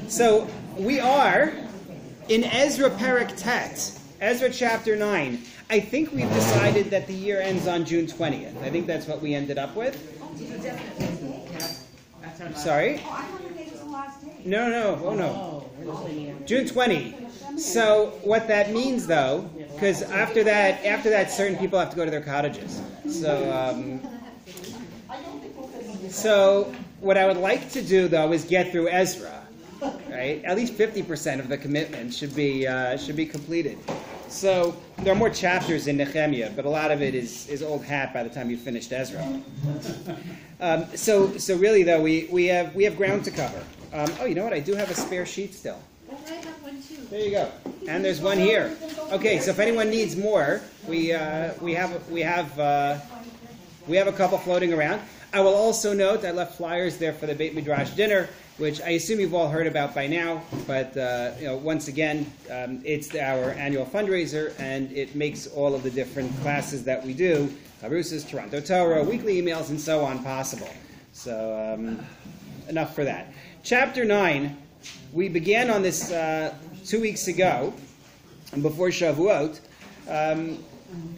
So we are in Ezra Perek Tet, Ezra chapter 9. I think we've decided that the year ends on June 20th. I think that's what we ended up with. Sorry? No. Oh, no. June 20. So what that means, though, because after that, certain people have to go to their cottages. So what I would like to do, though, is get through Ezra. Right? At least 50% of the commitment should be completed. So there are more chapters in Nechemiah, but a lot of it is old hat by the time you finished Ezra. So really, though, we have ground to cover. Oh, you know what? I do have a spare sheet still. Oh, I have one too. There you go. And there's one here. Okay, so if anyone needs more, we have a couple floating around. I will also note I left flyers there for the Beit Midrash dinner, which I assume you've all heard about by now. But once again, it's our annual fundraiser, and it makes all of the different classes that we do, Harusas, Toronto Torah, weekly emails, and so on, possible. So enough for that. Chapter 9, we began on this 2 weeks ago, before Shavuot,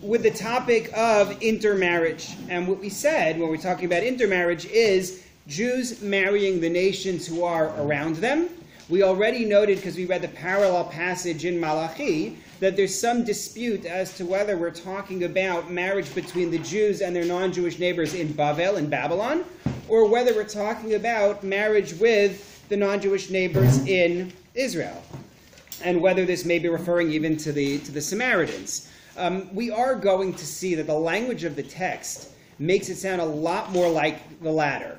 with the topic of intermarriage. And what we said when we're talking about intermarriage is Jews marrying the nations who are around them. We already noted, because we read the parallel passage in Malachi, that there's some dispute as to whether we're talking about marriage between the Jews and their non-Jewish neighbors in Bavel, in Babylon, or whether we're talking about marriage with the non-Jewish neighbors in Israel, and whether this may be referring even to the Samaritans. We are going to see that the language of the text makes it sound a lot more like the latter,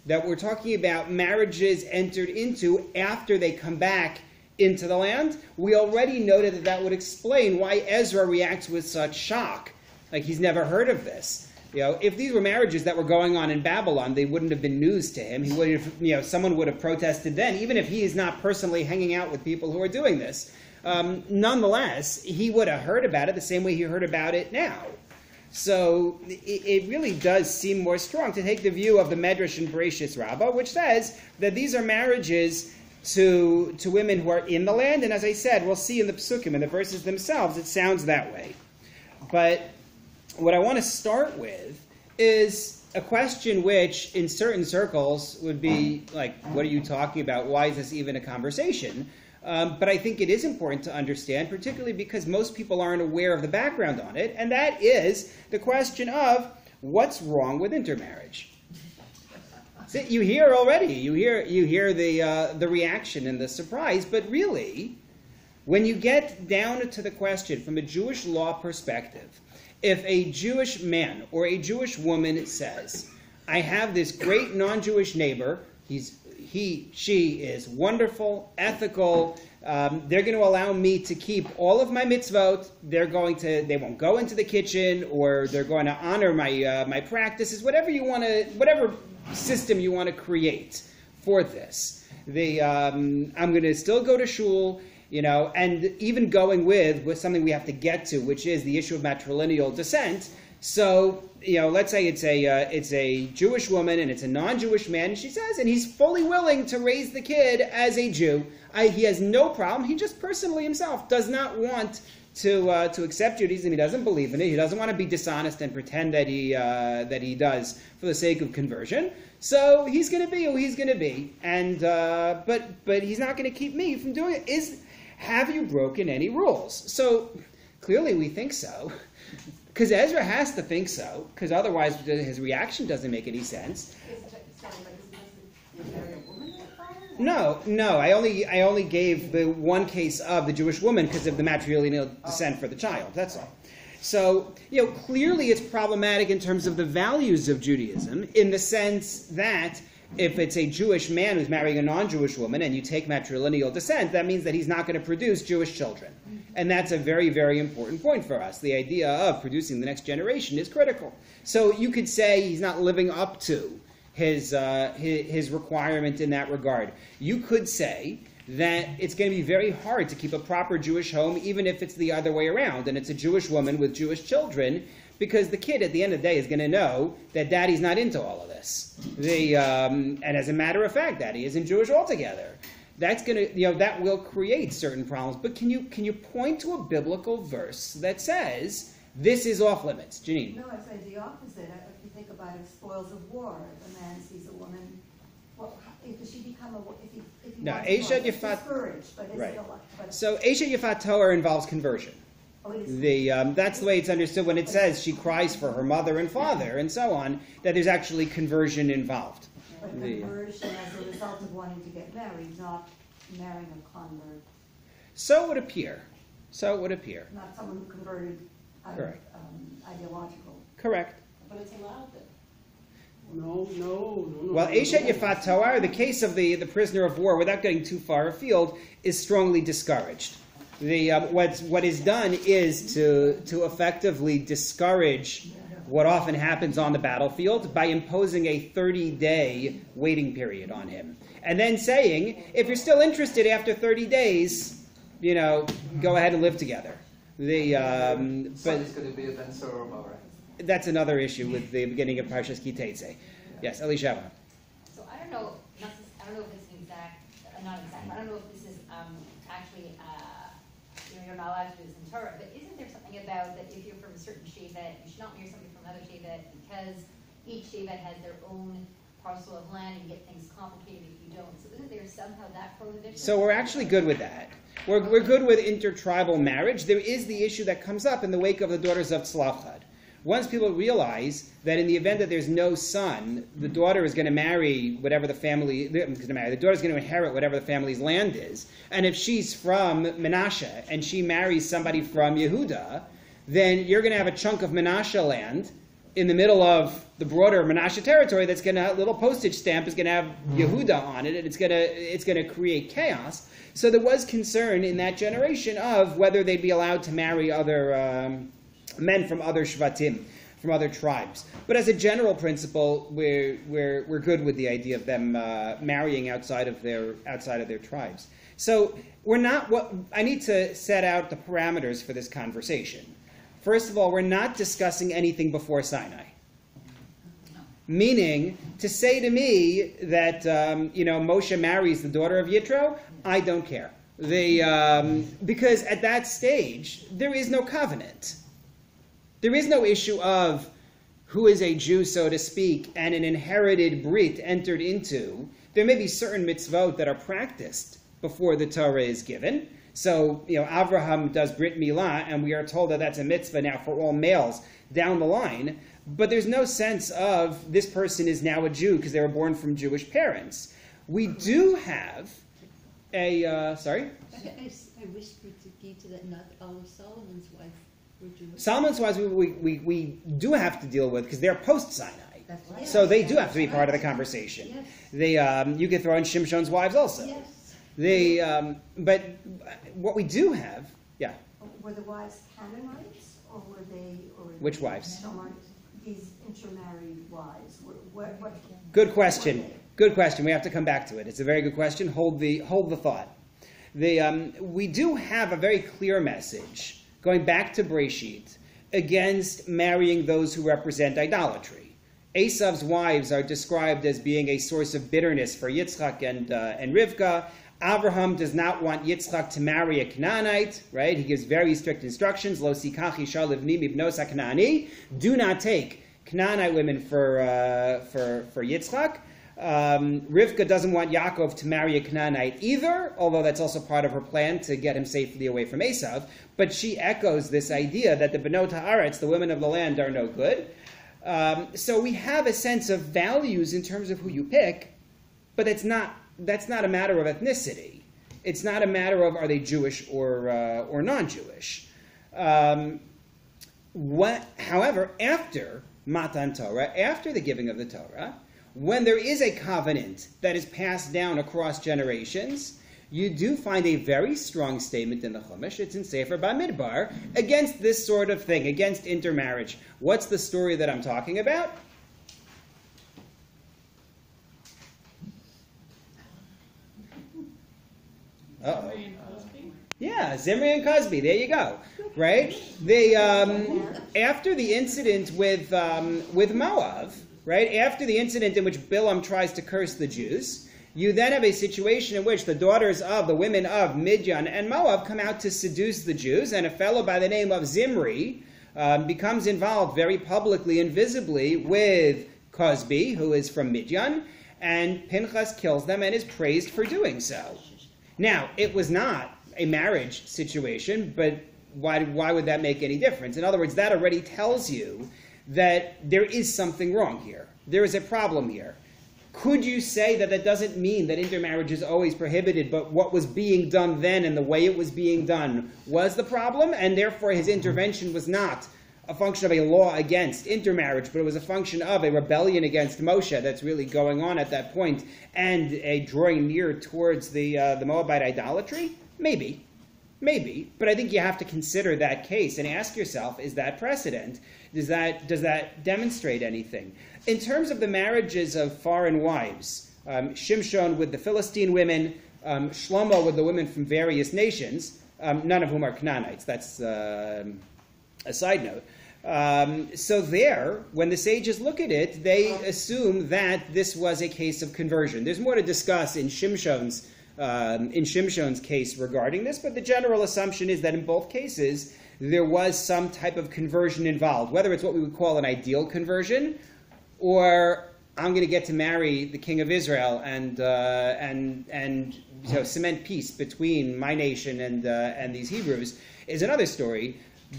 that we're talking about marriages entered into after they come back into the land. We already noted that would explain why Ezra reacts with such shock, like he's never heard of this. If these were marriages that were going on in Babylon, they wouldn't have been news to him. He would have, someone would have protested then, even if he is not personally hanging out with people who are doing this. Nonetheless, he would have heard about it the same way he heard about it now. So it really does seem more strong to take the view of the Medrash in Bereshis Rabbah, which says that these are marriages to women who are in the land. And as I said, we'll see in the Psukim, in the verses themselves, it sounds that way. But what I want to start with is a question which, in certain circles, would be like, what are you talking about? Why is this even a conversation? But I think it is important to understand, particularly because most people aren't aware of the background on it, and that is the question of what's wrong with intermarriage. So you hear already, you hear the reaction and the surprise, but really, when you get down to the question from a Jewish law perspective, if a Jewish man or a Jewish woman says, I have this great non-Jewish neighbor, she is wonderful, ethical. They're going to allow me to keep all of my mitzvot. They won't go into the kitchen, or they're going to honor my practices. Whatever system you want to create for this. I'm going to still go to shul, and even going with something we have to get to, which is the issue of matrilineal descent. So, let's say it's a Jewish woman and it's a non-Jewish man, and she says, and he's fully willing to raise the kid as a Jew. He has no problem. He just personally himself does not want to accept Judaism. He doesn't believe in it. He doesn't want to be dishonest and pretend that he does for the sake of conversion. So he's going to be who he's going to be, and but he's not going to keep me from doing it. Have you broken any rules? So clearly we think so. Because Ezra has to think so, because otherwise his reaction doesn't make any sense. No. I only gave the one case of the Jewish woman because of the matrilineal descent for the child. That's all. So, clearly it's problematic in terms of the values of Judaism, in the sense that if it's a Jewish man who's marrying a non-Jewish woman and you take matrilineal descent, that means that he's not going to produce Jewish children. And that's a very, very important point for us. The idea of producing the next generation is critical. So you could say he's not living up to his requirement in that regard. You could say that it's going to be very hard to keep a proper Jewish home, even if it's the other way around, and it's a Jewish woman with Jewish children, because the kid at the end of the day is going to know that daddy's not into all of this. And as a matter of fact, daddy isn't Jewish altogether. that's going to, that will create certain problems. But can you point to a biblical verse that says this is off limits? Janine? No, I'd say the opposite. If you think about it, spoils of war. If a man sees a woman, well, does she become a? If he No, wants Eshet to, it's Yifat. discouraged, but is Right. it a lot? But, So Eshet Yifat Torah involves conversion. oh, it is. That's the way it's understood when it says she cries for her mother and father and so on, that there's actually conversion involved. But conversion as a result of wanting to get married, not marrying a convert, So it would appear. not someone who converted out of Correct. ideological. Correct. But it's allowed then. No. Well, Eshet Yifat Torah, the case of the prisoner of war, without getting too far afield, is strongly discouraged. What is done is to effectively discourage what often happens on the battlefild by imposing a 30-day waiting period on him. And then saying, if you're still interested after 30 days, go ahead and live together. But it's going to be a Ben Soroma, right? That's another issue with the beginning of Parshas Ki Tetzei. Yes, Elisheva. So I don't know if it's not exact. I don't know if this is actually, you're not allowed to do this in Torah, but isn't there something about that if you're from a certain Shevet, you should not marry somebody from another Shevet because each Shevet has their own parcel of land and you get things complicated if you don't. So isn't there somehow that prohibition? So we're actually good with that. We're good with intertribal marriage. There is the issue that comes up in the wake of the daughters of Tzlachad. Once people realize that in the event that there's no son, the daughter is going to marry whatever the daughter is going to inherit whatever the family's land is. And if she's from Menashe and she marries somebody from Yehuda, then you're going to have a chunk of Menashe land in the middle of the broader Menashe territory that's going to have a little postage stamp is going to have Yehuda on it, and it's going to create chaos. So there was concern in that generation of whether they'd be allowed to marry other men from other shvatim, from other tribes. But as a general principle, we're good with the idea of them marrying outside of their tribes. So I need to set out the parameters for this conversation. First of all, we're not discussing anything before Sinai. Meaning, to say to me that Moshe marries the daughter of Yitro, I don't care. Because at that stage, there is no covenant. There is no issue of who is a Jew, so to speak, and an inherited brit entered into. There may be certain mitzvot that are practiced before the Torah is given. So, Avraham does Brit Milah, and we are told that that's a mitzvah now for all males down the line. But there's no sense of this person is now a Jew because they were born from Jewish parents. We do have sorry? I whispered to Gita that not all of Solomon's wives were Jewish. Solomon's wives we do have to deal with because they're post-Sinai. That's right. So they do have to be part of the conversation. Yes. You could throw in Shimshon's wives also. Yes. But what we do have, Were the wives Canaanites, or were they? Which wives? These intermarried wives. What? Good question. Good question. We have to come back to it. It's a very good question. Hold the thought. We do have a very clear message going back to Breshit against marrying those who represent idolatry. Esav's wives are described as being a source of bitterness for Yitzchak and Rivka. Avraham does not want Yitzchak to marry a Canaanite, right? He gives very strict instructions. Lo sikach isha livni mibnos haKanaani. Do not take Canaanite women for Yitzchak. Rivka doesn't want Yaakov to marry a Canaanite either, although that's also part of her plan to get him safely away from Esav. But she echoes this idea that the Benot Haaretz, the women of the land, are no good. So we have a sense of values in terms of who you pick, but that's not a matter of ethnicity. It's not a matter of are they Jewish or non-Jewish. However, after Matan Torah, after the giving of the Torah, when there is a covenant that is passed down across generations, you do find a very strong statement in the Chumash, it's in Sefer Bamidbar, against this sort of thing, against intermarriage. What's the story that I'm talking about? Uh-oh. Yeah, Zimri and Cosby, there you go. Right? They after the incident with Moab, right? After the incident in which Bilam tries to curse the Jews, you then have a situation in which the daughters of the women of Midian and Moab come out to seduce the Jews, and a fellow by the name of Zimri becomes involved very publicly and visibly with Cosbi, who is from Midian, and Pinchas kills them and is praised for doing so. Now, it was not a marriage situation, but why would that make any difference? In other words, that already tells you that there is something wrong here. There is a problem here. Could you say that that doesn't mean that intermarriage is always prohibited, but what was being done then and the way it was being done was the problem, and therefore his intervention was not a function of a law against intermarriage, but it was a function of a rebellion against Moshe that's really going on at that point, and a drawing near towards the Moabite idolatry? Maybe. But I think you have to consider that case and ask yourself, is that precedent? Does that demonstrate anything? In terms of the marriages of foreign wives, Shimshon with the Philistine women, Shlomo with the women from various nations, none of whom are Canaanites. That's a side note. So there, when the sages look at it, they assume that this was a case of conversion. There's more to discuss in Shimshon's case regarding this, but the general assumption is that in both cases there was some type of conversion involved, whether it's what we would call an ideal conversion, or I'm going to get to marry the king of Israel and cement peace between my nation and these Hebrews, is another story.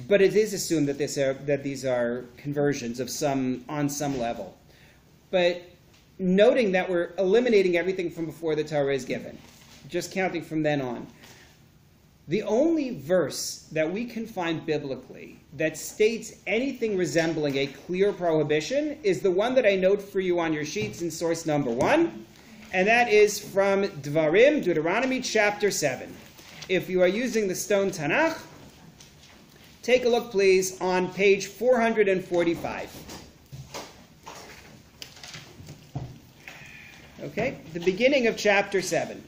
But it is assumed that these are conversions on some level. But noting that we're eliminating everything from before the Torah is given, just counting from then on, the only verse that we can find biblically that states anything resembling a clear prohibition is the one that I note for you on your sheets in source number 1, and that is from Dvarim, Deuteronomy chapter 7. If you are using the Stone Tanakh, take a look, please, on page 445. Okay, the beginning of chapter 7.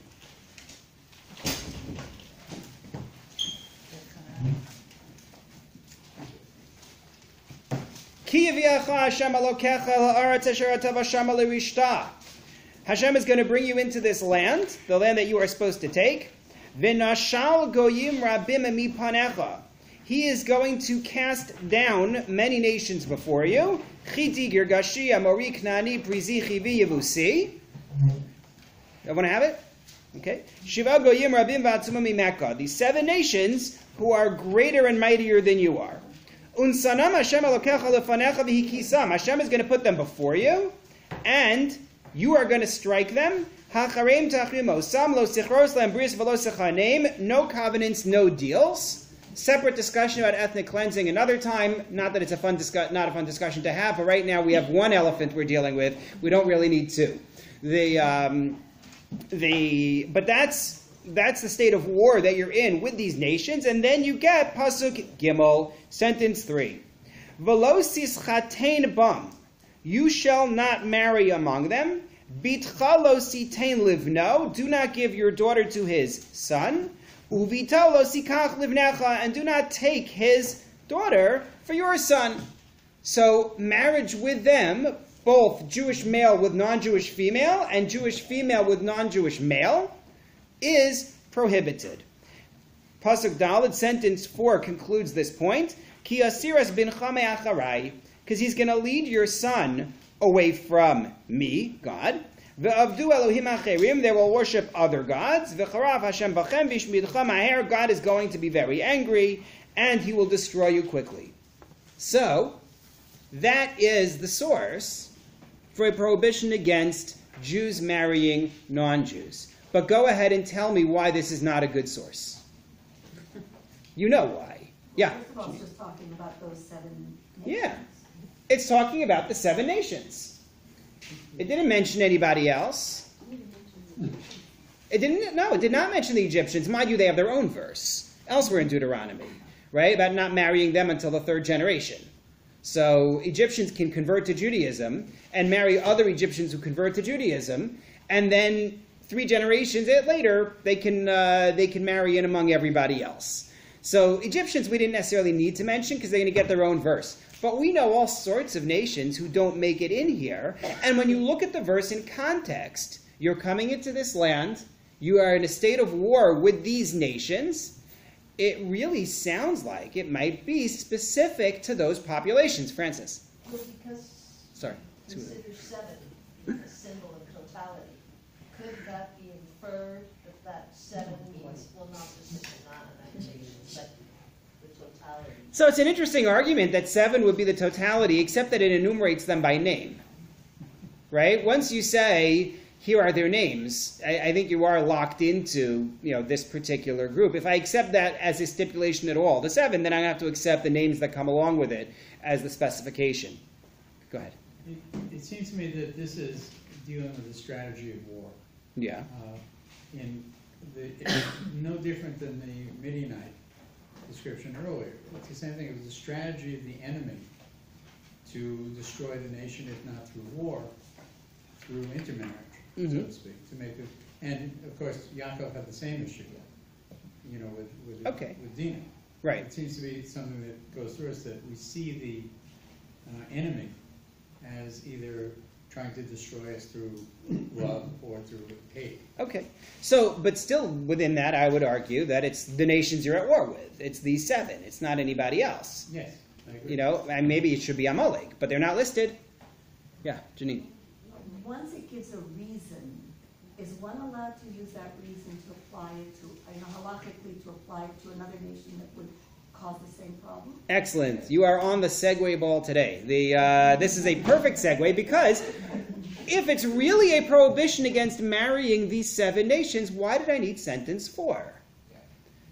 Hashem is going to bring you into this land, the land that you are supposed to take. V'nashal goyim rabim mipanecha. He is going to cast down many nations before you. Chiti, Girgashi, Amori, Knani, Prizi, Chivi, Yevusi. Everyone have it? Okay. Shiva goyim rabim v'atzuma mimeka. These 7 nations who are greater and mightier than you are. Unsanam Hashem alokecha lefanecha v'hikisam. Hashem is going to put them before you, and you are going to strike them. Hacharem tachrim sam lo sichros lam bris v'lo sechanem. No covenants, no deals. Separate discussion about ethnic cleansing another time. Not that it's not a fun discussion to have, but right now we have one elephant we're dealing with. We don't really need 2. But that's the state of war that you're in with these nations, and then you get pasuk gimel, sentence 3. V'lo sischatein bam. You shall not marry among them. Bitcha lo sitein livno. Do not give your daughter to his son. Uvita lo sikach livnecha, and do not take his daughter for your son. So marriage with them, both Jewish male with non-Jewish female and Jewish female with non-Jewish male, is prohibited. Pasuk Daled, sentence 4 concludes this point. Ki asiras bincha me'acharai, because he's going to lead your son away from me, God. Ve'avdu Elohim acherim, they will worship other gods. Ve'charav Hashem bachem v'shmidcha maher, God is going to be very angry, and he will destroy you quickly. So, that is the source for a prohibition against Jews marrying non-Jews. But go ahead and tell me why this is not a good source. You know why. Yeah. First of all, it's just talking about those 7 nations. Yeah. It's talking about the 7 nations. It didn't mention anybody else. It did not mention the Egyptians. Mind you, they have their own verse elsewhere in Deuteronomy, right? About not marrying them until the 3rd generation. So Egyptians can convert to Judaism and marry other Egyptians who convert to Judaism, and then 3 generations later, they can marry in among everybody else. So Egyptians we didn't necessarily need to mention because they're going to get their own verse. But we know all sorts of nations who don't make it in here. And when you look at the verse in context, You're coming into this land. You are in a state of war with these nations. It really sounds like it might be specific to those populations. Francis. Well, because Sorry. consider 7 a symbol of totality. Could that be inferred that 7 means, well, not just the Canaanite nations, but the totality? So it's an interesting argument that 7 would be the totality, except that it enumerates them by name. Right? Once you say, here are their names, I think you are locked into this particular group. If I accept that as a stipulation at all, the 7, then I have to accept the names that come along with it as the specification. Go ahead. It seems to me that this is dealing with the strategy of war. Yeah. It's no different than the Midianite description earlier. It's the same thing. It was the strategy of the enemy to destroy the nation, if not through war, through intermarriage, so to speak, to make it. And of course, Yaakov had the same issue, with Dinah. Right. It seems to be something that goes through us, that we see the enemy as either trying to destroy us through love or through hate. Okay. But still within that, I would argue that it's the nations you're at war with. It's these 7. It's not anybody else. Yes, I agree. And maybe it should be Amalek, but they're not listed. Yeah, Janine. Once it gives a reason, is one allowed to use that reason to apply it to, halachically to apply it to another nation that would cause the same problem? Excellent. You are on the segue ball today. This is a perfect segue, because if it's really a prohibition against marrying these 7 nations, why did I need sentence 4?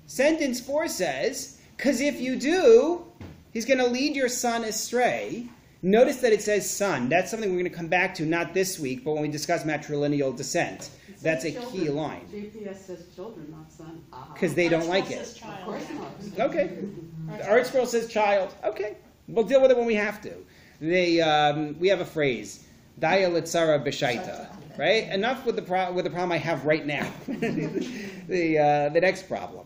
Sentence 4 says, because if you do, he's going to lead your son astray. Notice that it says son. That's something we're going to come back to, not this week, but when we discuss matrilineal descent. That's a key line. GPS says children, not son. Because they don't like it. Of course not. Okay. The Art Scroll says child. Okay. We'll deal with it when we have to. We have a phrase, Daya litzara b'shaita. Right? Enough with the problem I have right now. the next problem.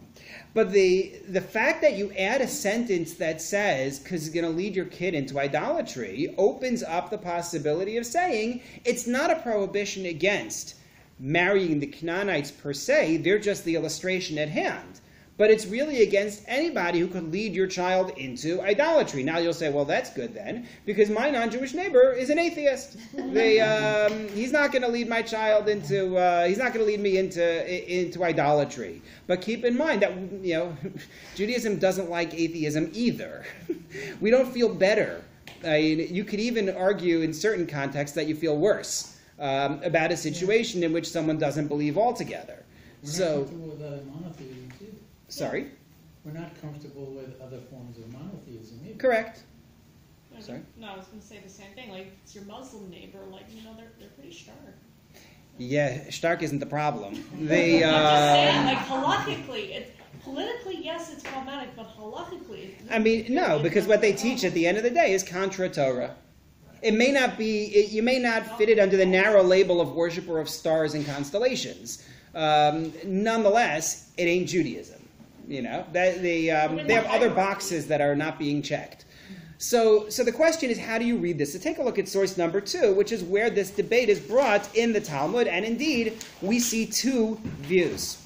But the fact that you add a sentence that says, because it's going to lead your kid into idolatry, opens up the possibility of saying it's not a prohibition against marrying the Canaanites per se, they're just the illustration at hand. But it's really against anybody who could lead your child into idolatry. Now you'll say, well, that's good then, because my non-Jewish neighbor is an atheist. He's not going to lead my child into, he's not going to lead me into idolatry. But keep in mind that, Judaism doesn't like atheism either. We don't feel better. You could even argue in certain contexts that you feel worse about a situation in which someone doesn't believe altogether. We're not comfortable with other monotheism too. Sorry? We're not comfortable with other forms of monotheism either. Correct. Sorry? No, I was going to say the same thing. Like, it's your Muslim neighbor. Like, they're pretty stark. Yeah, stark isn't the problem. I'm just saying, like, halakhically, politically, yes, it's problematic, but halakhically... No, because what they teach at the end of the day is contra Torah. It may not be, you may not fit it under the narrow label of worshiper of stars and constellations. Nonetheless, it ain't Judaism. They have other boxes that are not being checked. So the question is, how do you read this? So take a look at source number 2, which is where this debate is brought in the Talmud, and indeed, we see 2 views.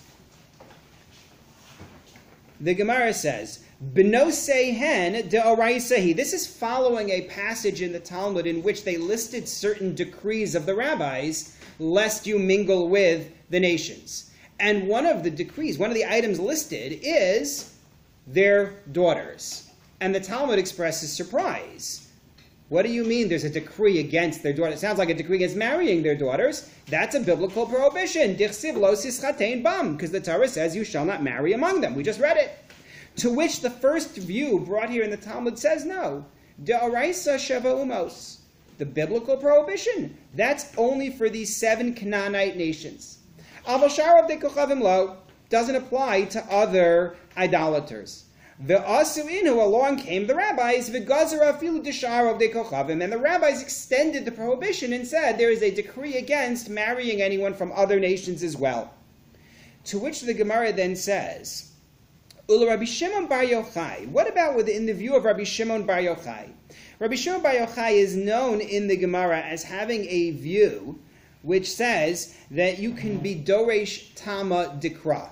The Gemara says, B'nosehen de'oraisahi. This is following a passage in the Talmud in which they listed certain decrees of the rabbis, lest you mingle with the nations. And one of the decrees, one of the items listed is their daughters. And the Talmud expresses surprise. What do you mean there's a decree against their daughters? It sounds like a decree against marrying their daughters. That's a biblical prohibition. Dichsiv lo sischatein bam, because the Torah says you shall not marry among them. We just read it. To which the first view brought here in the Talmud says no. De'oraisa sheva umos. The biblical prohibition. That's only for these 7 Canaanite nations. Aval sharav de kochavim lo doesn't apply to other idolaters. V'asuinu, along came the rabbis, v'gazara afilu d'sharav de kochavim, and the rabbis extended the prohibition and said there is a decree against marrying anyone from other nations as well. To which the Gemara then says, Ula Rabbi Shimon Bar Yochai. What about within the view of Rabbi Shimon Bar Yochai? Rabbi Shimon Bar Yochai is known in the Gemara as having a view which says that you can be Doresh Tama Dikra.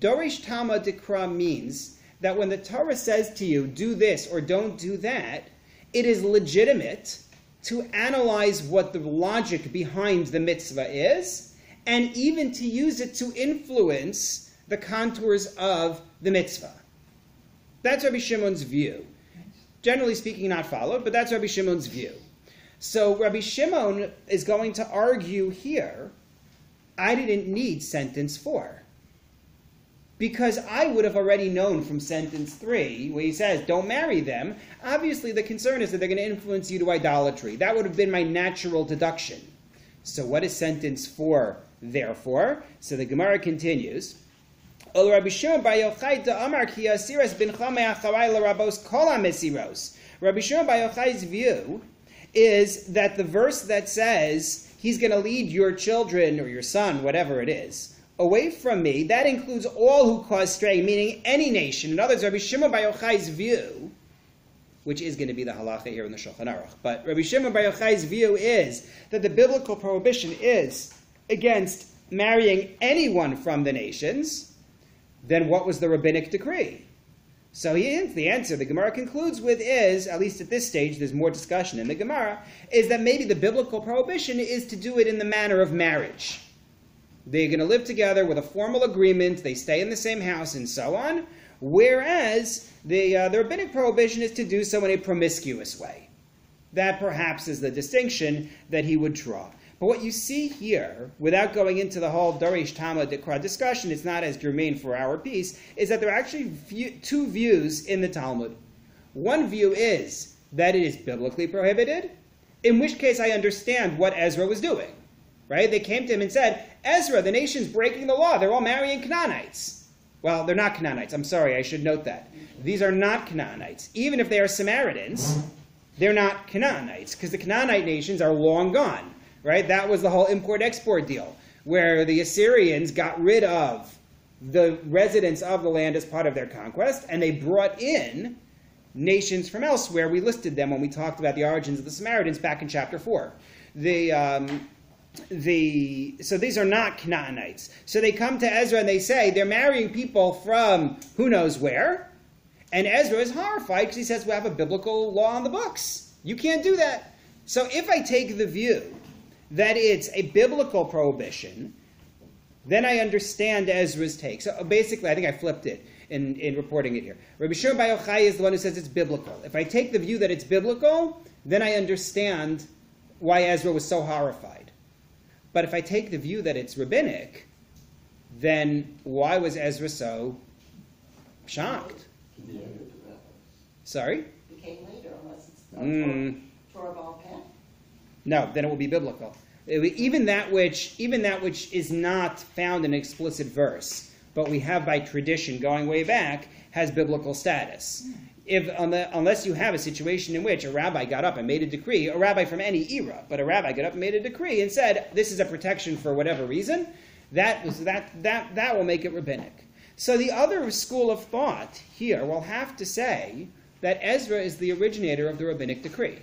Doresh Tama Dikra means that when the Torah says to you, do this or don't do that, it is legitimate to analyze what the logic behind the mitzvah is, and even to use it to influence the contours of the mitzvah. That's Rabbi Shimon's view. Generally speaking, not followed, but that's Rabbi Shimon's view. So Rabbi Shimon is going to argue here, I didn't need sentence 4. Because I would have already known from sentence 3, where he says, don't marry them. Obviously, the concern is that they're going to influence you to idolatry. That would have been my natural deduction. So what is sentence 4, therefore? So the Gemara continues. Rabbi Shimon bar Yochai's view is that the verse that says, he's going to lead your children, or your son, whatever it is, away from me, that includes all who cause straying, meaning any nation. In other words, Rabbi Shimon bar Yochai's view, which is going to be the halacha here in the Shulchan Aruch, but Rabbi Shimon bar Yochai's view is that the biblical prohibition is against marrying anyone from the nations. Then what was the rabbinic decree? So the answer the Gemara concludes with is, at least at this stage, there's more discussion in the Gemara, is that maybe the biblical prohibition is to do it in the manner of marriage. They're going to live together with a formal agreement, they stay in the same house, and so on, whereas the rabbinic prohibition is to do so in a promiscuous way. That perhaps is the distinction that he would draw. But what you see here, without going into the whole Doresh Tama Dikra discussion, it's not as germane for our piece, is that there are actually two views in the Talmud. One view is that it is biblically prohibited, in which case I understand what Ezra was doing. Right? They came to him and said, Ezra, the nation's breaking the law. They're all marrying Canaanites. Well, they're not Canaanites. I'm sorry, I should note that. These are not Canaanites. Even if they are Samaritans, they're not Canaanites, because the Canaanite nations are long gone. Right? That was the whole import-export deal, where the Assyrians got rid of the residents of the land as part of their conquest, and they brought in nations from elsewhere. We listed them when we talked about the origins of the Samaritans back in chapter 4. So these are not Canaanites. So they come to Ezra and they say, they're marrying people from who knows where, and Ezra is horrified because he says, we have a biblical law on the books. You can't do that. So if I take the view that it's a biblical prohibition, then I understand Ezra's take. So basically, I think I flipped it in reporting it here. Rabbi Shimon bar Yochai is the one who says it's biblical. If I take the view that it's biblical, then I understand why Ezra was so horrified. But if I take the view that it's rabbinic, then why was Ezra so shocked? Sorry? It came later, unless it's Torah Baal Peh. No, then it will be biblical. Even that which is not found in an explicit verse, but we have by tradition going way back, has biblical status. Unless you have a situation in which a rabbi got up and made a decree, a rabbi from any era, but a rabbi got up and made a decree and said, this is a protection for whatever reason, that will make it rabbinic. So the other school of thought here will have to say that Ezra is the originator of the rabbinic decree.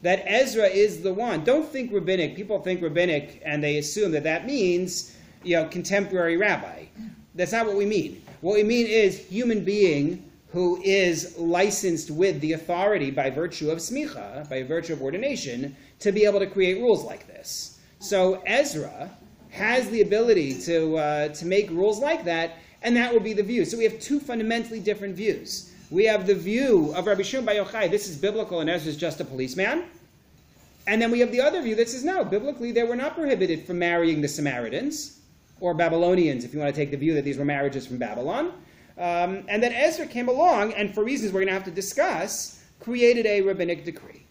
That Ezra is the one. Don't think rabbinic. People think rabbinic and they assume that means, contemporary rabbi. That's not what we mean. What we mean is human being who is licensed with the authority by virtue of smicha, by virtue of ordination, to be able to create rules like this. So Ezra has the ability to make rules like that, and that would be the view. So we have two fundamentally different views. We have the view of Rabbi Shimon bar Yochai, this is biblical and Ezra's just a policeman. And then we have the other view that says, no, biblically they were not prohibited from marrying the Samaritans, or Babylonians, if you want to take the view that these were marriages from Babylon. And then Ezra came along, and for reasons we're going to have to discuss, created a rabbinic decree.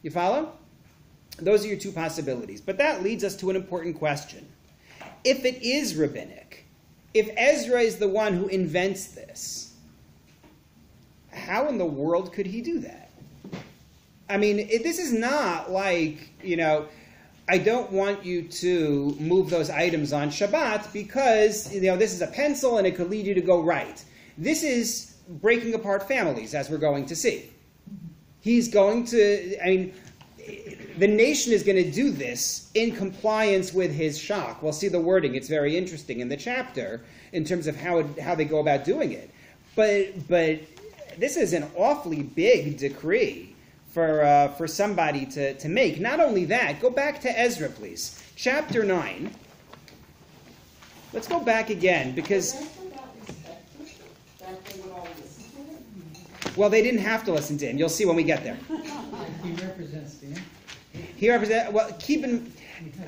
You follow? Those are your two possibilities. But that leads us to an important question. If it is rabbinic, if Ezra is the one who invents this, how in the world could he do that? I mean, this is not like, I don't want you to move those items on Shabbat because, this is a pencil and it could lead you to go right. This is breaking apart families, as we're going to see. He's going to, the nation is going to do this in compliance with his shach. We'll see the wording. It's very interesting in the chapter in terms of how they go about doing it. But this is an awfully big decree for somebody to make. Not only that, go back to Ezra, please. Chapter 9. Let's go back again, because... Well, they didn't have to listen to him. You'll see when we get there. He represents the end. He represents... Well,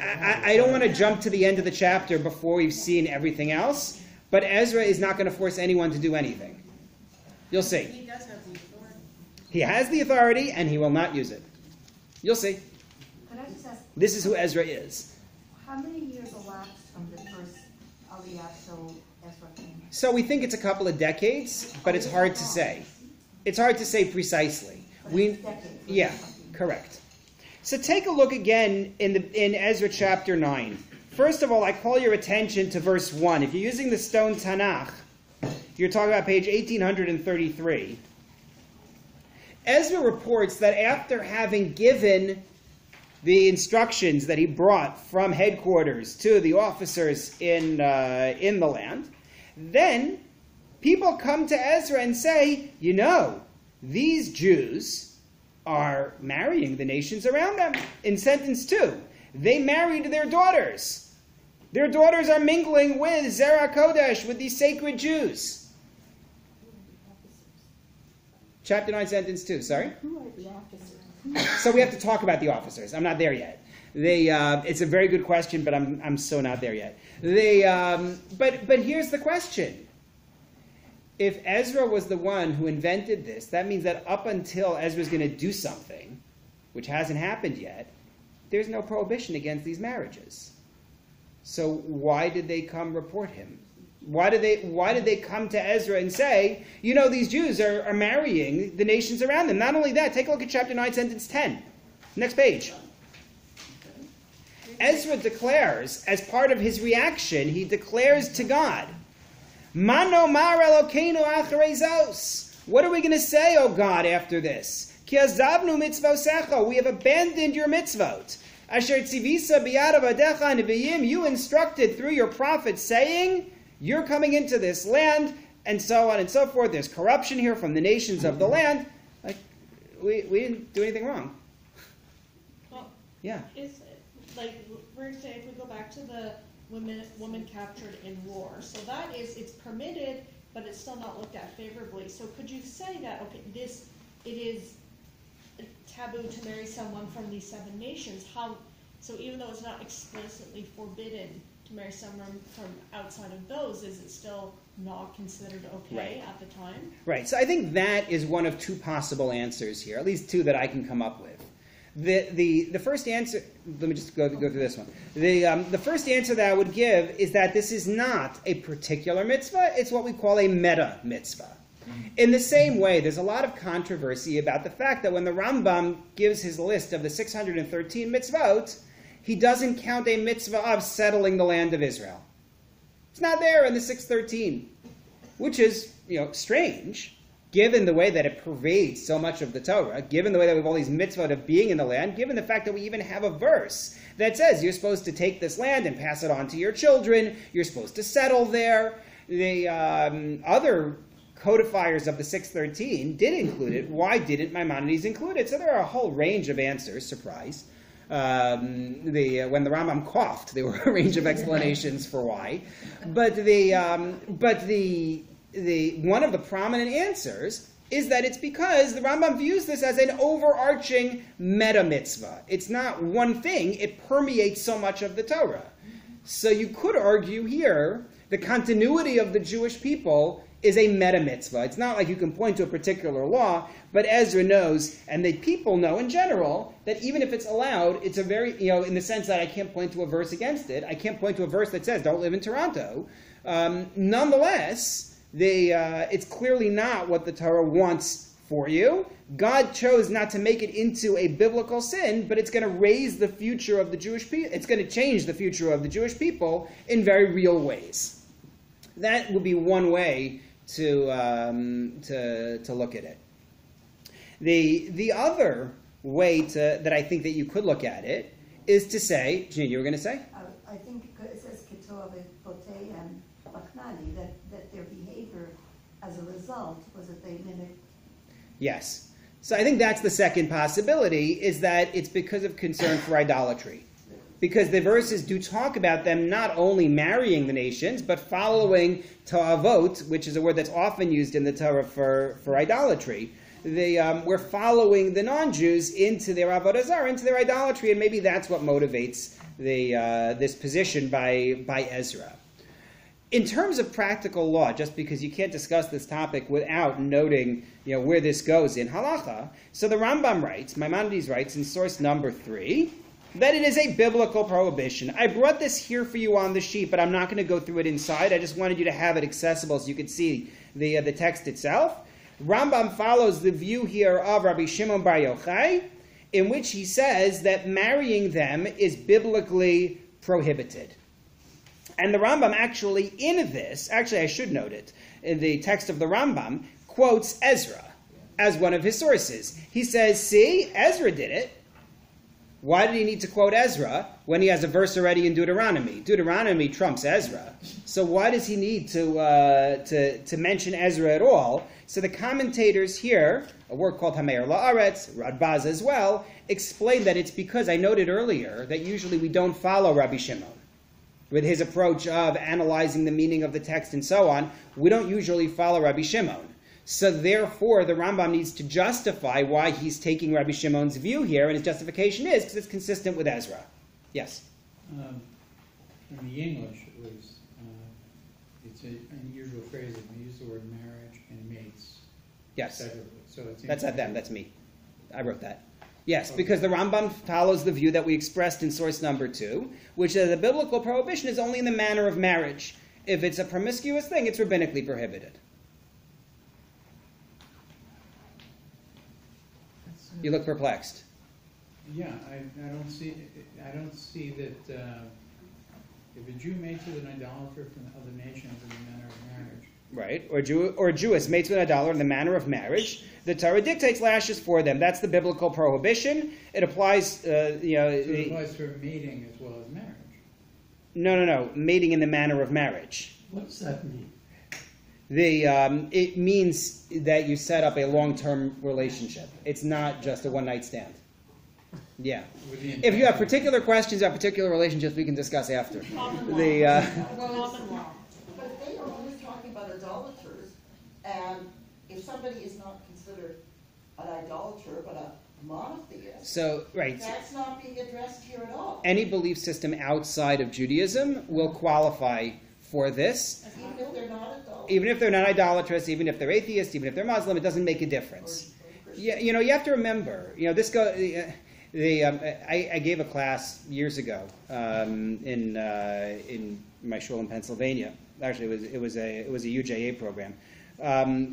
I don't want to jump to the end of the chapter before we've seen everything else, but Ezra is not going to force anyone to do anything. You'll see. He does have the authority. He has the authority, and he will not use it. You'll see. Could I just ask, This is who Ezra is. how many years elapsed from the first Aliyah till Ezra came? So we think it's a couple of decades, but it's hard to say. It's hard to say precisely. Yeah, correct. So take a look again in Ezra chapter 9. First of all, I call your attention to verse 1. If you're using the Stone Tanakh, you're talking about page 1833. Ezra reports that after having given the instructions that he brought from headquarters to the officers in the land, then people come to Ezra and say, you know, these Jews are marrying the nations around them. In sentence 2, they married their daughters. Their daughters are mingling with Zerah Kodesh, with these sacred Jews. Chapter 9, sentence 2, sorry? Who are the officers? So we have to talk about the officers. I'm not there yet. It's a very good question, but I'm so not there yet. But here's the question. If Ezra was the one who invented this, that means that up until Ezra's going to do something, which hasn't happened yet, there's no prohibition against these marriages. So why did they come report him? Why did they come to Ezra and say, you know, these Jews are marrying the nations around them? Not only that, take a look at chapter 9, sentence 10. Next page. Ezra declares, as part of his reaction, he declares to God, Mano mar Elokeinu acharei zos. What are we going to say, O God, after this? Ki azabnu mitzvosecha. We have abandoned your mitzvot. Asher tzivisa biyad avadecha neviim. You instructed through your prophets, saying, you're coming into this land, and so on and so forth. There's corruption here from the nations of the land. Like, we didn't do anything wrong. Well, Yeah. Like, we're saying, if we go back to the women captured in war, so that is, it's permitted, but it's still not looked at favorably. So could you say that, okay, it is taboo to marry someone from these 7 nations? So even though it's not explicitly forbidden to marry someone from outside of those, is it still not considered okay at the time? Right. So I think that is one of 2 possible answers here, at least 2 that I can come up with. The first answer, let me just go through this one. The first answer that I would give is that this is not a particular mitzvah, it's what we call a meta mitzvah. In the same way, there's a lot of controversy about the fact that when the Rambam gives his list of the 613 mitzvot, he doesn't count a mitzvah of settling the land of Israel. It's not there in the 613, which is, strange, given the way that it pervades so much of the Torah, given the way that we have all these mitzvot of being in the land, given the fact that we even have a verse that says you're supposed to take this land and pass it on to your children, you're supposed to settle there. The other codifiers of the 613 did include it. Why didn't Maimonides include it? So there are a whole range of answers, surprise. When the Rambam coughed, there were a range of explanations for why. But one of the prominent answers is that it's because the Rambam views this as an overarching meta mitzvah. It's not one thing, it permeates so much of the Torah. So you could argue here the continuity of the Jewish people is a meta mitzvah. It's not like you can point to a particular law, but Ezra knows, and the people know in general, that even if it's allowed, it's a very, in the sense that I can't point to a verse against it, I can't point to a verse that says, don't live in Toronto. Nonetheless, it's clearly not what the Torah wants for you. God chose not to make it into a biblical sin, but it's going to raise the future of the Jewish people. It's going to change the future of the Jewish people in very real ways. That would be one way to look at it. The other way that I think that you could look at it is to say, Janine, you were going to say? I think it says Ketov, Potei, and Bachnani, that their behavior as a result was that they mimicked. Yes. So I think that's the second possibility, is that it's because of concern for idolatry. Because the verses do talk about them not only marrying the nations, but following ta'avot, which is a word that's often used in the Torah for idolatry. We're following the non-Jews into their avodah zarah, into their idolatry, and maybe that's what motivates this position by Ezra. In terms of practical law, just because you can't discuss this topic without noting where this goes in halacha, so the Rambam writes, Maimonides writes in source number 3, that it is a biblical prohibition. I brought this here for you on the sheet, but I'm not going to go through it inside. I just wanted you to have it accessible so you could see the text itself. Rambam follows the view here of Rabbi Shimon Bar Yochai, in which he says that marrying them is biblically prohibited. And the Rambam actually I should note it, in the text of the Rambam, quotes Ezra as one of his sources. He says, see, Ezra did it. Why did he need to quote Ezra when he has a verse already in Deuteronomy? Deuteronomy trumps Ezra. So why does he need to mention Ezra at all? So the commentators here, a work called Hameir La'aretz, Radbaz as well, explain that it's because I noted earlier that usually we don't follow Rabbi Shimon with his approach of analyzing the meaning of the text and so on. We don't usually follow Rabbi Shimon. So therefore, the Rambam needs to justify why he's taking Rabbi Shimon's view here, and his justification is because it's consistent with Ezra. Yes? In the English, it's an unusual phrase that we use the word marriage and mates. Yes. Separately. So That's not them, that's me. I wrote that. Yes, because the Rambam follows the view that we expressed in source number 2, which is that the biblical prohibition is only in the manner of marriage. If it's a promiscuous thing, it's rabbinically prohibited. You look perplexed. Yeah, I don't see that if a Jew mates with an idolater from other nations in the manner of marriage. Right, or a Jewess mates with an idolater in the manner of marriage. The Torah dictates lashes for them. That's the biblical prohibition. It applies, So it applies for mating as well as marriage. No. Mating in the manner of marriage. What does that mean? It means that you set up a long-term relationship. It's not just a one-night stand. Yeah. If you have particular questions about particular relationships, we can discuss after. Common law. But they are only talking about idolaters, and if somebody is not considered an idolater but a monotheist, So, right. that's not being addressed here at all. Any belief system outside of Judaism will qualify for this. Even if they're not idolaters. Even if they're not idolatrous, even if they're atheist, even if they're Muslim, it doesn't make a difference. Yeah, you have to remember, this goes. I gave a class years ago in my shul in Pennsylvania. Actually, it was a UJA program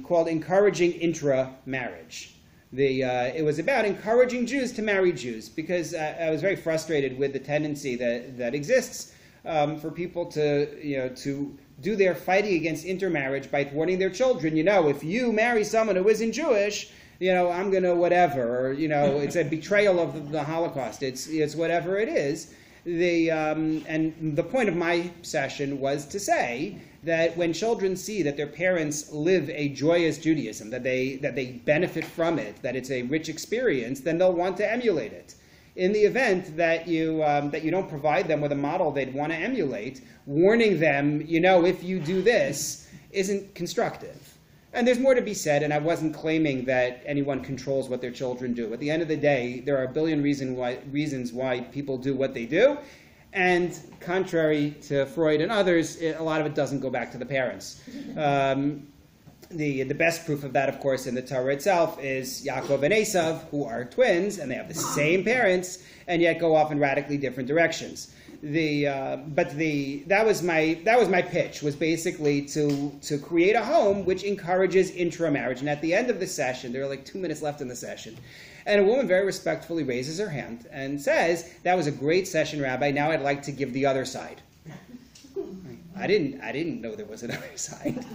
called "Encouraging Intra-Marriage." It was about encouraging Jews to marry Jews, because I was very frustrated with the tendency that exists for people to do their fighting against intermarriage by thwarting their children. If you marry someone who isn't Jewish, I'm going to whatever, or, it's a betrayal of the Holocaust. It's whatever it is. And the point of my session was to say that when children see that their parents live a joyous Judaism, that they benefit from it, that it's a rich experience, then they'll want to emulate it. In the event that you don't provide them with a model they'd want to emulate, warning them, if you do this, isn't constructive. And there's more to be said, and I wasn't claiming that anyone controls what their children do. At the end of the day, there are a billion reasons why people do what they do, and contrary to Freud and others, a lot of it doesn't go back to the parents. The best proof of that, of course, in the Torah itself is Yaakov and Esav, who are twins, and they have the same parents, and yet go off in radically different directions. That was my pitch, was basically to create a home which encourages intramarriage. And at the end of the session, there are like 2 minutes left in the session, and a woman very respectfully raises her hand and says, "That was a great session, Rabbi. Now I'd like to give the other side." I didn't know there was another side.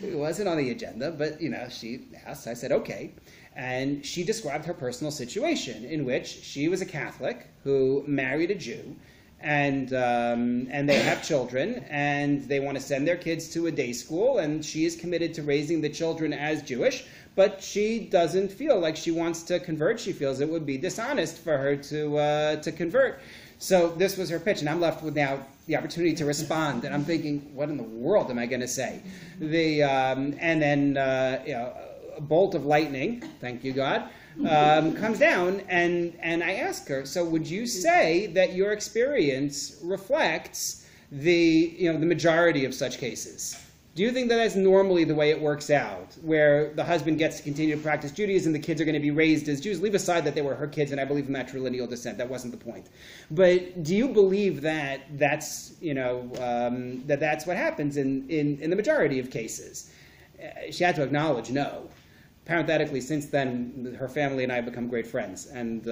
It wasn't on the agenda, but she asked. I said, okay. And she described her personal situation in which she was a Catholic who married a Jew, and they have children, and they want to send their kids to a day school, and she is committed to raising the children as Jewish, but she doesn't feel like she wants to convert. She feels it would be dishonest for her to convert. So this was her pitch, and I'm left with now the opportunity to respond, and I'm thinking, what in the world am I going to say? And then a bolt of lightning, thank you God, comes down, and I ask her, so would you say that your experience reflects the majority of such cases? Do you think that that's normally the way it works out, where the husband gets to continue to practice Judaism, the kids are going to be raised as Jews? Leave aside that they were her kids, and I believe in matrilineal descent. That wasn't the point. But do you believe that that's what happens in the majority of cases? She had to acknowledge no. Parenthetically, since then, her family and I have become great friends, and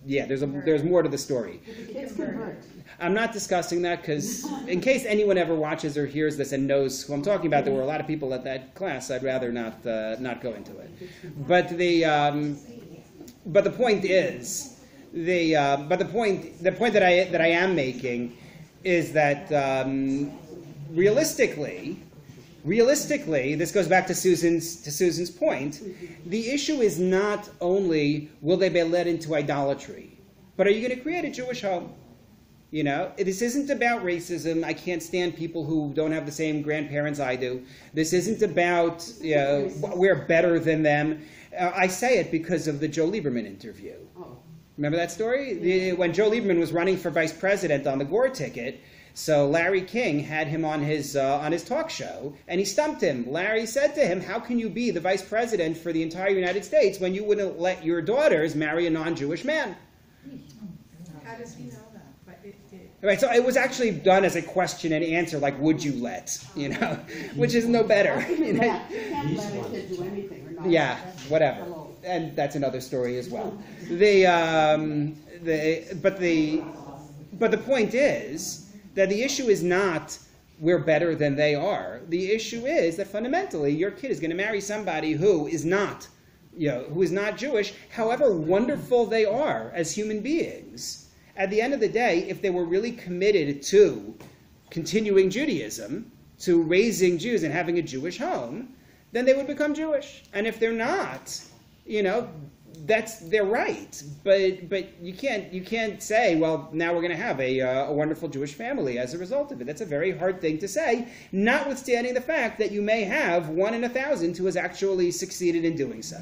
yeah, there's more to the story. The kids convert. I'm not discussing that because, in case anyone ever watches or hears this and knows who I'm talking about, there were a lot of people at that class. I'd rather not go into it. But the point is, the point that I am making is that realistically, this goes back to Susan's point. The issue is not only will they be led into idolatry, but are you going to create a Jewish home? This isn't about racism. I can't stand people who don't have the same grandparents I do. This isn't about we're better than them. I say it because of the Joe Lieberman interview. Remember that story? When Joe Lieberman was running for vice president on the Gore ticket, so Larry King had him on his talk show, and he stumped him. Larry said to him, how can you be the vice president for the entire United States when you wouldn't let your daughters marry a non-Jewish man? How does he know that? Right, so it was actually done as a question and answer, like, would you let, which is no better. You can't let a kid do anything or not. Yeah, whatever. And that's another story as well. But the point is that the issue is not we're better than they are. The issue is that fundamentally your kid is going to marry somebody who is not Jewish, however wonderful they are as human beings. At the end of the day, if they were really committed to continuing Judaism, to raising Jews and having a Jewish home, then they would become Jewish. And if they're not, that's their right. But you can't say, well, now we're going to have a wonderful Jewish family as a result of it. That's a very hard thing to say, notwithstanding the fact that you may have 1 in 1,000 who has actually succeeded in doing so.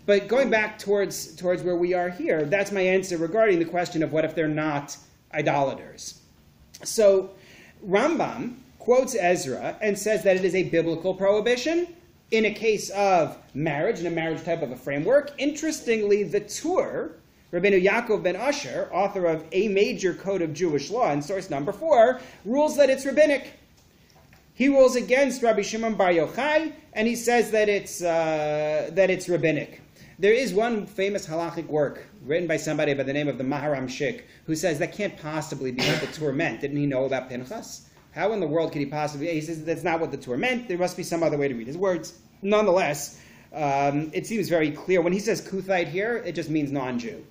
But going back towards where we are here, that's my answer regarding the question of what if they're not idolaters. So Rambam quotes Ezra and says that it is a biblical prohibition in a case of marriage, in a marriage type of a framework. Interestingly, the Tur, Rabbeinu Yaakov ben Asher, author of A Major Code of Jewish Law, in source number 4, rules that it's rabbinic. He rules against Rabbi Shimon Bar Yochai, and he says that it's rabbinic. There is one famous halachic work written by somebody by the name of the Maharam Shik, who says that can't possibly be what the Tur meant. Didn't he know about Pinchas? How in the world could he possibly? He says that's not what the Tur meant. There must be some other way to read his words. Nonetheless, it seems very clear. When he says Kuthite here, it just means non-Jew.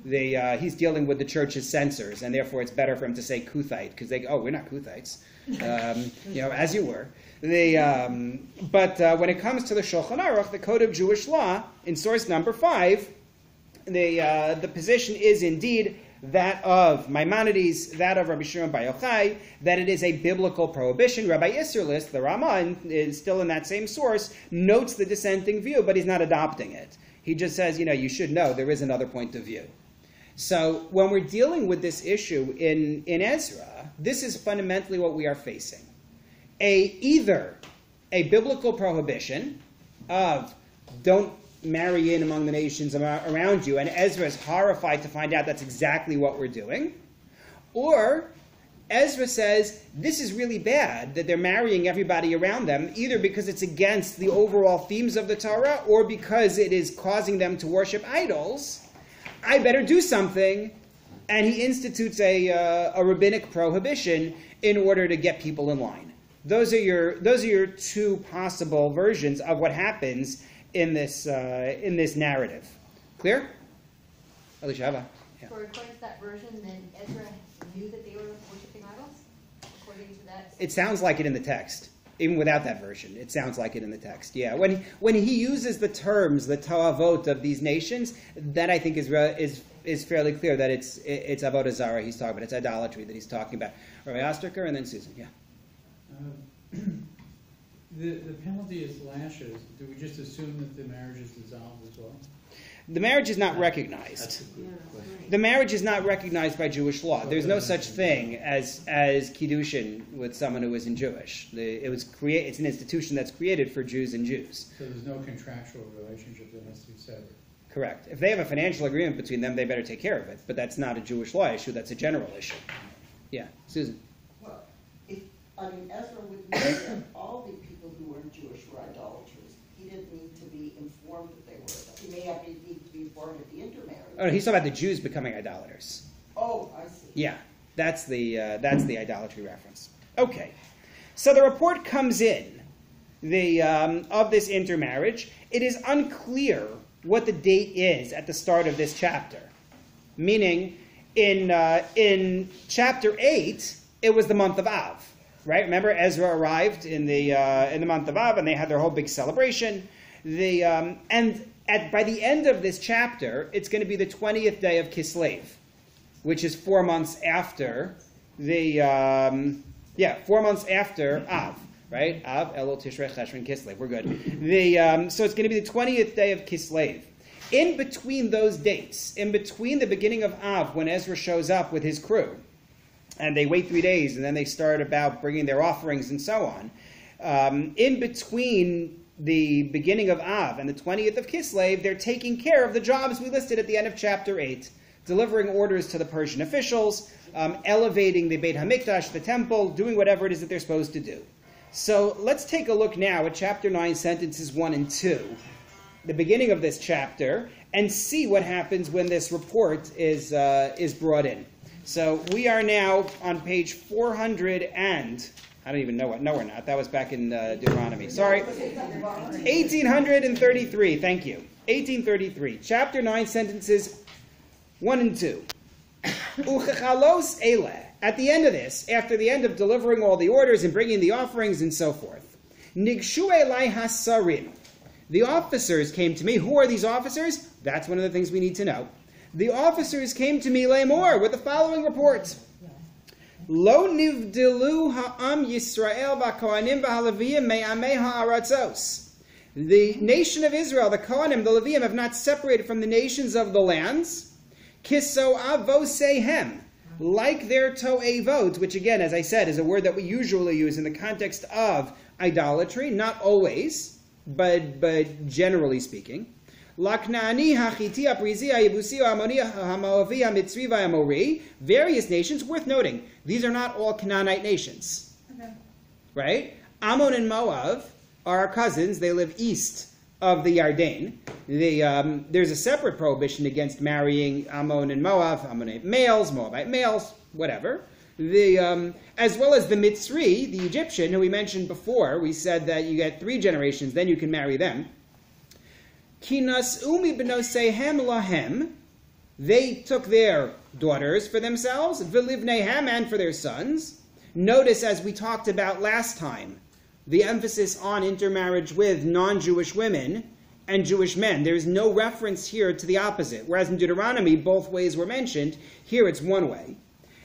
He's dealing with the church's censors, and therefore it's better for him to say Kuthite, because we're not Kuthites, as you were. But when it comes to the Shulchan Aruch, the Code of Jewish Law, in source number 5, the position is indeed that of Maimonides, that of Rabbi Shimon Bar Yochai, that it is a biblical prohibition. Rabbi Isserlis, the Rama, is still in that same source, notes the dissenting view, but he's not adopting it. He just says, you should know there is another point of view. So when we're dealing with this issue in Ezra, this is fundamentally what we are facing. Either a biblical prohibition of don't marry in among the nations around you, and Ezra is horrified to find out that's exactly what we're doing, or Ezra says this is really bad that they're marrying everybody around them, either because it's against the overall themes of the Torah or because it is causing them to worship idols. I better do something, and he institutes a rabbinic prohibition in order to get people in line. Those are your two possible versions of what happens in this narrative. Clear? Elishava? Yeah. For according to that version, then Ezra knew that they were worshiping idols? According to that? It sounds like it in the text. Even without that version, it sounds like it in the text. Yeah, when he uses the terms, the ta'avot of these nations, that I think is fairly clear that it's avodah zarah he's talking about. It's idolatry that he's talking about. Rabbi Osterker and then Susan. Yeah. The penalty is lashes. Do we just assume that the marriage is dissolved as well? The marriage is not recognized. The marriage is not recognized by Jewish law. There's no such thing as kiddushin with someone who isn't Jewish. It's an institution that's created for Jews and Jews. So there's no contractual relationship that has to be severed. Correct. If they have a financial agreement between them, they better take care of it. But that's not a Jewish law issue. That's a general issue. Yeah, Susan. Well, Ezra would know that all the people who weren't Jewish were idolaters. He didn't need to be informed that they were. He may have need to be informed at the intermarriage. Oh, he's talking about the Jews becoming idolaters. Oh, I see. Yeah, that's the idolatry reference. Okay, so the report comes in of this intermarriage. It is unclear what the date is at the start of this chapter. Meaning, in chapter 8, it was the month of Av, right? Remember, Ezra arrived in the month of Av, and they had their whole big celebration. By the end of this chapter, it's going to be the 20th day of Kislev, which is 4 months after 4 months after Av, right? Av, Elul, Tishrei, Cheshvan, Kislev. We're good. So it's going to be the 20th day of Kislev. In between those dates, in between the beginning of Av, when Ezra shows up with his crew, and they wait 3 days, and then they start about bringing their offerings and so on, in between the beginning of Av and the 20th of Kislev, they're taking care of the jobs we listed at the end of chapter 8, delivering orders to the Persian officials, elevating the Beit HaMikdash, the temple, doing whatever it is that they're supposed to do. So let's take a look now at chapter 9, sentences 1 and 2, the beginning of this chapter, and see what happens when this report is brought in. So we are now on page 400 and... I don't even know what. No, we're not. That was back in Deuteronomy. Sorry. 1833. Thank you. 1833. Chapter 9, sentences 1 and 2. Uchechalos eleh. At the end of this, after the end of delivering all the orders and bringing the offerings and so forth, nigshu elai hasarim. The officers came to me. Who are these officers? That's one of the things we need to know. The officers came to me, Lamor, with the following report. Lo nivdilu ha'am Yisrael v'kohanim v'halaviyim me'amei ha'aratzos. The nation of Israel, the Kohanim, the Leviim, have not separated from the nations of the lands. Kiso avosehem, like their to'evot, which again, as I said, is a word that we usually use in the context of idolatry, not always, but generally speaking. Laknani, Hachiti, Aprizia, Yebusi, Amoni, Hamaovi, Mitzri, Amori. Various nations, worth noting, these are not all Canaanite nations. Okay. Right? Ammon and Moab are our cousins. They live east of the Yarden. There's a separate prohibition against marrying Ammon and Moab, Ammonite males, Moabite males, whatever. As well as the Mitzri, the Egyptian, who we mentioned before. We said that you get 3 generations, then you can marry them. Kinas umi b'nosehem lahem, they took their daughters for themselves, v'livnehem, and for their sons. Notice, as we talked about last time, the emphasis on intermarriage with non-Jewish women and Jewish men. There is no reference here to the opposite. Whereas in Deuteronomy, both ways were mentioned. Here it's one way.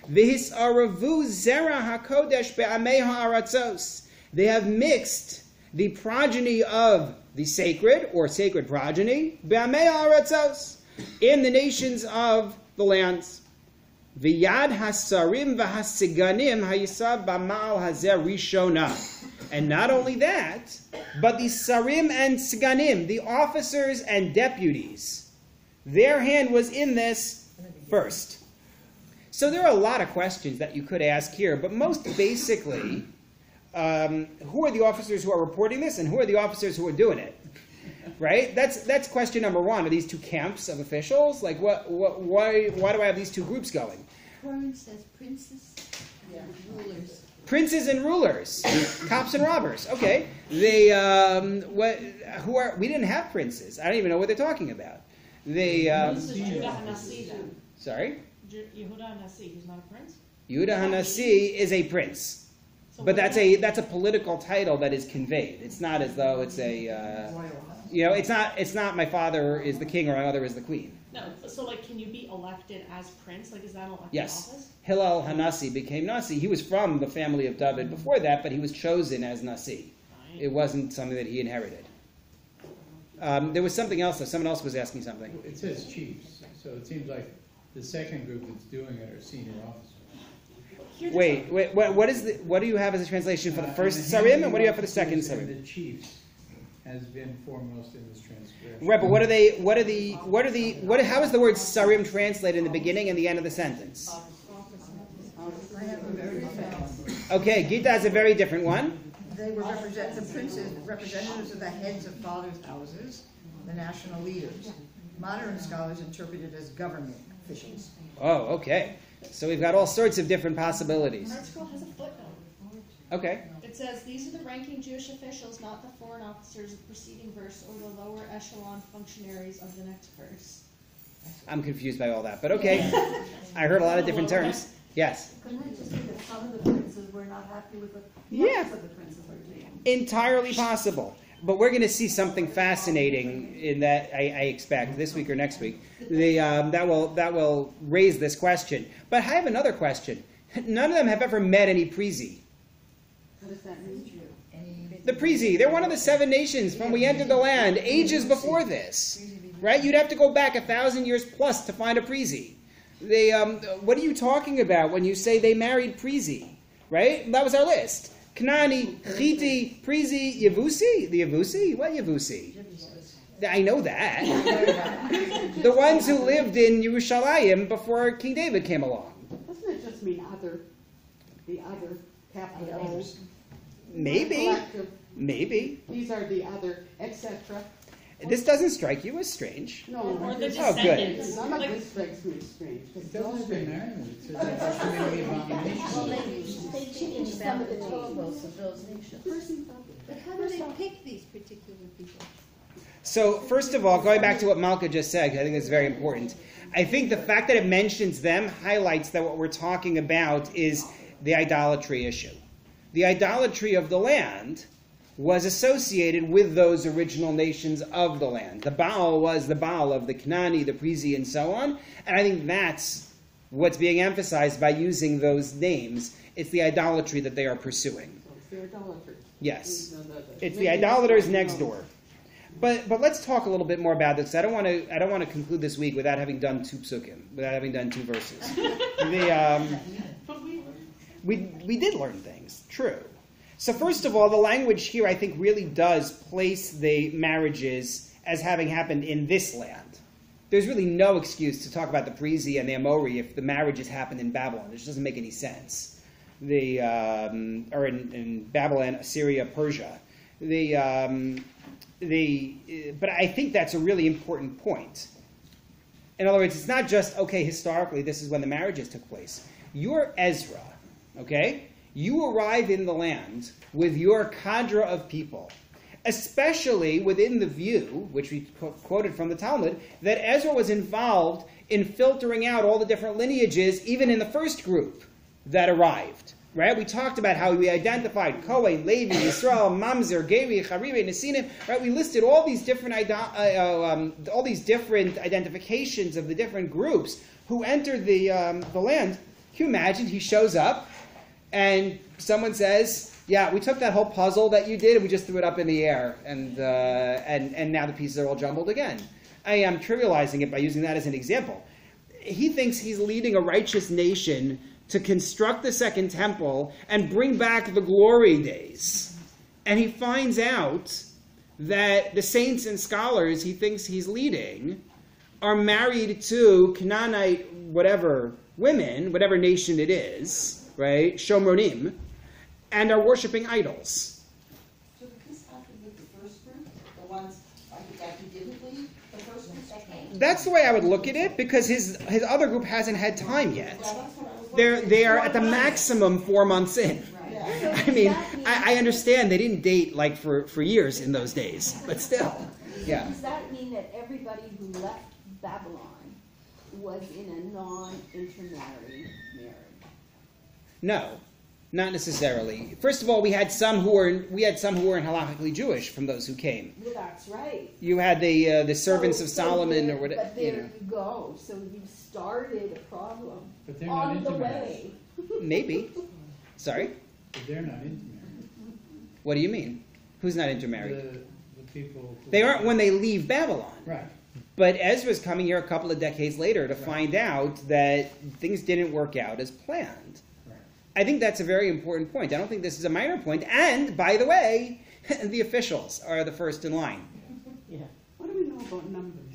V'hisaravu zera hakodesh be'amei ha'aratzos. They have mixed the progeny of the sacred, or sacred progeny, be'amei ha'aratzos, in the nations of the lands. V'yad hasarim v'hasiganim hayisab b'ma'al hazer rishona. And not only that, but the sarim and siganim, the officers and deputies, their hand was in this first. So there are a lot of questions that you could ask here, but most basically, who are the officers who are reporting this, and who are the officers who are doing it? Right? That's question number one. Are these two camps of officials? Like, why do I have these two groups going? Warren says princes and rulers. Princes and rulers, cops and robbers. Okay, they we didn't have princes. I don't even know what they're talking about. They This is Yehuda HaNasi then. sorry, Yehuda HaNasi, he's not a prince? Yehuda HaNasi is a prince, So but what that's a political title that is conveyed. It's not as though it's a it's not my father is the king or my mother is the queen. No, so like, can you be elected as prince? Like, is that an elected Yes. office? Hillel HaNasi became Nasi. He was from the family of David before that, but he was chosen as Nasi. Fine. It wasn't something that he inherited. There was something else, though. Someone else was asking something. It says chiefs, so it seems like the second group that's doing it are senior officers. Here there's What do you have as a translation for the first And Sarim, and what do you have for the second and Sarim? The chiefs has been foremost in this transgression. Right, but how is the word Sarim translated in the beginning and the end of the sentence? Okay, Gita is a very different one. They were representatives of the heads of fathers' houses, the national leaders. Modern scholars interpret it as government officials. Oh, okay. So we've got all sorts of different possibilities. Our scroll has a footnote. Okay. It says, these are the ranking Jewish officials, not the foreign officers of the preceding verse or the lower echelon functionaries of the next verse. I'm confused by all that, but okay. I heard a lot of different terms. Yes. Couldn't it just be that some of the princes were not happy with what the Yeah. others of the princes are doing? Entirely possible. But we're going to see something fascinating in that, I expect, this week or next week. That will raise this question. But I have another question. None of them have ever met any Prezi. What does that mean? The Prezi, they're one of the 7 nations from we entered the land ages before this. Right? You'd have to go back 1,000 years plus to find a Prezi. What are you talking about when you say they married Prezi? Right? That was our list. Kanani, Chiti, Prezi, Yevusi? The Yevusi? What Yevusi? I know that. The ones who lived in Yerushalayim before King David came along. Doesn't it just mean other, the other, capital O? Maybe. Collective. Maybe. These are the other, etc. This doesn't strike you as strange. No, Or the Oh, good. descendants. none of Like, this strikes me as strange. 'Cause It doesn't those say are- marriage, it says that they're committing Well, abominations. they changed some of the tables of those nations. But how do they pick these particular people? So, first of all, going back to what Malka just said, I think that's very important. I think the fact that it mentions them highlights that what we're talking about is the idolatry issue. The idolatry of the land was associated with those original nations of the land. The Baal was the Baal of the Kanani, the Prezi, and so on. And I think that's what's being emphasized by using those names. It's the idolatry that they are pursuing. So it's the idolaters. Yes. These are It's the maybe idolaters it's next door. But let's talk a little bit more about this. I don't want to conclude this week without having done 2 psukim, without having done 2 verses. but We did learn things, true. So first of all, the language here I think really does place the marriages as having happened in this land. There's really no excuse to talk about the Prezi and the Amori if the marriages happened in Babylon. It just doesn't make any sense. Or in Babylon, Assyria, Persia. But I think that's a really important point. In other words, it's not just, okay, historically, this is when the marriages took place. You're Ezra, okay? You arrive in the land with your cadre of people, especially within the view, which we quoted from the Talmud, that Ezra was involved in filtering out all the different lineages, even in the first group that arrived. Right? We talked about how we identified Kohen, Levi, Yisrael, Mamzer, Geri, Charive, Nesinim. Right? We listed all these different identifications of the different groups who entered the land. Can you imagine? He shows up, and someone says, "Yeah, we took that whole puzzle that you did, and we just threw it up in the air, and now the pieces are all jumbled again." I am trivializing it by using that as an example. He thinks he's leading a righteous nation to construct the second temple and bring back the glory days. And he finds out that the saints and scholars he thinks he's leading are married to Canaanite whatever women, whatever nation it is, right, Shomronim, and are worshiping idols. So did this happen with the first group, the ones that he didn't leave, the first group that came? That's the way I would look at it, because his other group hasn't had time yet. Yeah, that's what I was They are at the maximum 4 months in. Yeah. I mean, I understand they didn't date like for years in those days, but still, yeah. Does that mean that everybody who left Babylon was in a non-intermarried marriage? No, not necessarily. First of all, we had some who were halachically Jewish from those who came. Well, that's right. You had the servants of Solomon or whatever. But there you go. So you started a problem But they're on not the intermarried. way. Maybe. Sorry? But they're not intermarried. What do you mean? Who's not intermarried? The people. They aren't when they leave Babylon. Right. But Ezra's coming here a couple of decades later to find out that things didn't work out as planned. Right. I think that's a very important point. I don't think this is a minor point. And, by the way, the officials are the first in line. Yeah. What do we know about numbers?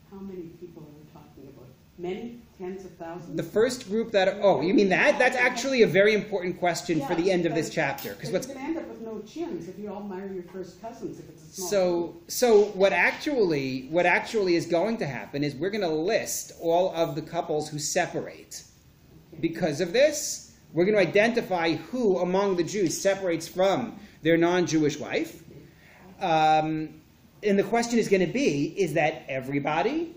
How many people are we talking about? Many? Tens of thousands? The first group that... Oh, you mean that? That's actually a very important question for the end of this chapter. Because you're going to end up with no chins if you all marry your first cousins, if it's a small group. So what actually is going to happen is we're going to list all of the couples who separate. Because of this, we're going to identify who among the Jews separates from their non-Jewish wife. And the question is going to be, is that everybody?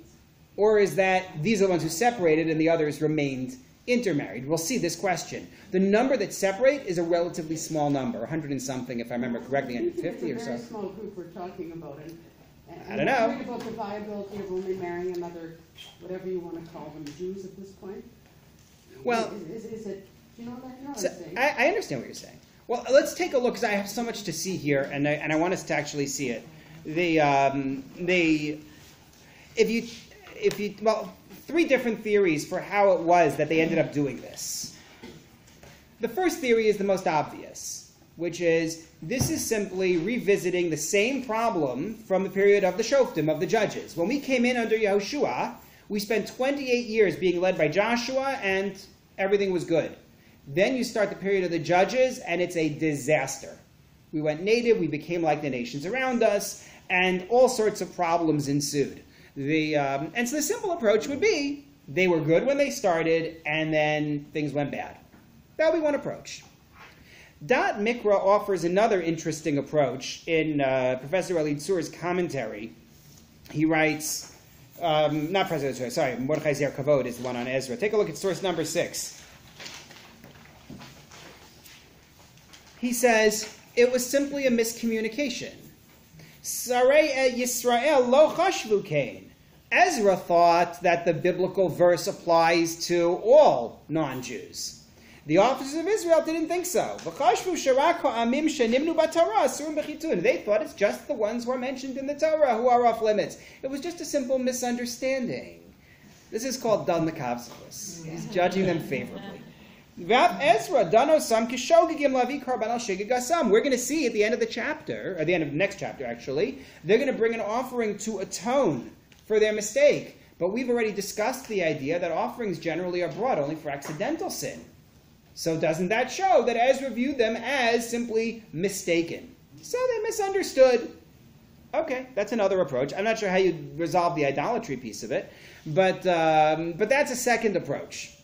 Or is that these are the ones who separated and the others remained intermarried? We'll see this question. The number that separate is a relatively small number, 100 and something, if I remember correctly, 150 or It's a so. very small group we're talking about. And I don't know. You're worried about the viability of only marrying another, whatever you want to call them, Jews at this point? Well, Is it, do you know that? You know what so I'm saying? I understand what you're saying. Well, let's take a look, because I have so much to see here, and I want us to actually see it. Three different theories for how it was that they ended up doing this. The first theory is the most obvious, which is this is simply revisiting the same problem from the period of the Shoftim, of the judges. When we came in under Yehoshua, we spent 28 years being led by Joshua, and everything was good. Then you start the period of the judges, and it's a disaster. We went native, we became like the nations around us, and all sorts of problems ensued. And so the simple approach would be, they were good when they started, and then things went bad. That would be one approach. Dat Mikra offers another interesting approach in Professor Eli Tzur's commentary. He writes, not Professor Tzur, sorry, Mordechai Kavod is the one on Ezra. Take a look at source number 6. He says, it was simply a miscommunication. Sarei Yisrael lo chashvu kain. Ezra thought that the biblical verse applies to all non-Jews. The officers of Israel didn't think so. They thought it's just the ones who are mentioned in the Torah who are off limits. It was just a simple misunderstanding. This is called Dan Lekavzavus. He's judging them favorably. We're going to see at the end of the chapter, or the end of the next chapter actually, they're going to bring an offering to atone for their mistake. But we've already discussed the idea that offerings generally are brought only for accidental sin. So doesn't that show that Ezra viewed them as simply mistaken? So they misunderstood. Okay, that's another approach. I'm not sure how you resolve the idolatry piece of it, but that's a second approach.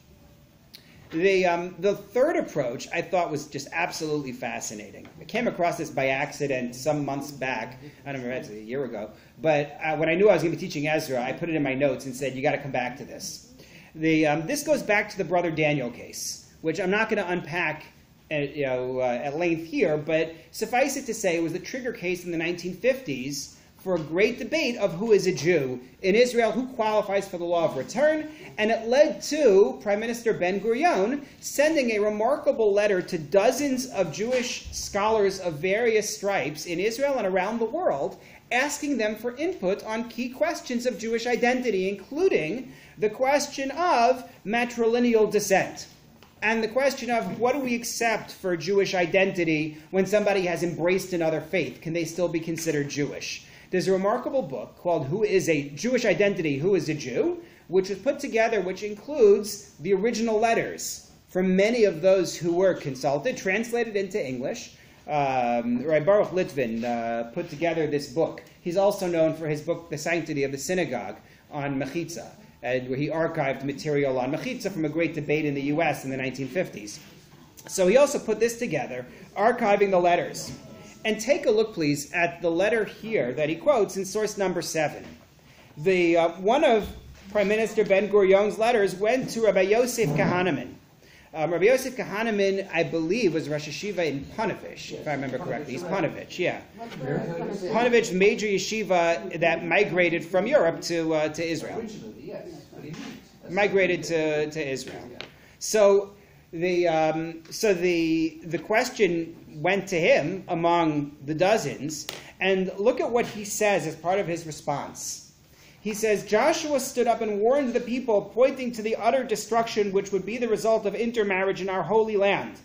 The third approach I thought was just absolutely fascinating. I came across this by accident some months back. I don't remember, it's a year ago. But when I knew I was going to be teaching Ezra, I put it in my notes and said, you got to come back to this. This goes back to the brother Daniel case, which I'm not going to unpack at length here, but suffice it to say it was the trigger case in the 1950s for a great debate of who is a Jew in Israel, who qualifies for the law of return, and it led to Prime Minister Ben-Gurion sending a remarkable letter to dozens of Jewish scholars of various stripes in Israel and around the world, asking them for input on key questions of Jewish identity, including the question of matrilineal descent, and the question of what do we accept for Jewish identity when somebody has embraced another faith? Can they still be considered Jewish? There's a remarkable book called Who is a Jewish Identity, Who is a Jew?, which was put together, which includes the original letters from many of those who were consulted, translated into English. Rabbi Baruch Litvin put together this book. He's also known for his book, The Sanctity of the Synagogue, on Mechitza, where he archived material on Mechitza from a great debate in the U.S. in the 1950s. So he also put this together, archiving the letters. And take a look, please, at the letter here that he quotes in source number 7. One of Prime Minister Ben-Gurion's letters went to Rabbi Yosef Kahaneman. Rabbi Yosef Kahaneman, I believe, was Rosh Yeshiva in Ponevezh, if I remember correctly. He's Ponevezh, yeah. Ponevezh, major yeshiva that migrated from Europe to Israel. Migrated to Israel. So the question went to him among the dozens, and look at what he says as part of his response. He says, Joshua stood up and warned the people, pointing to the utter destruction which would be the result of intermarriage in our holy land.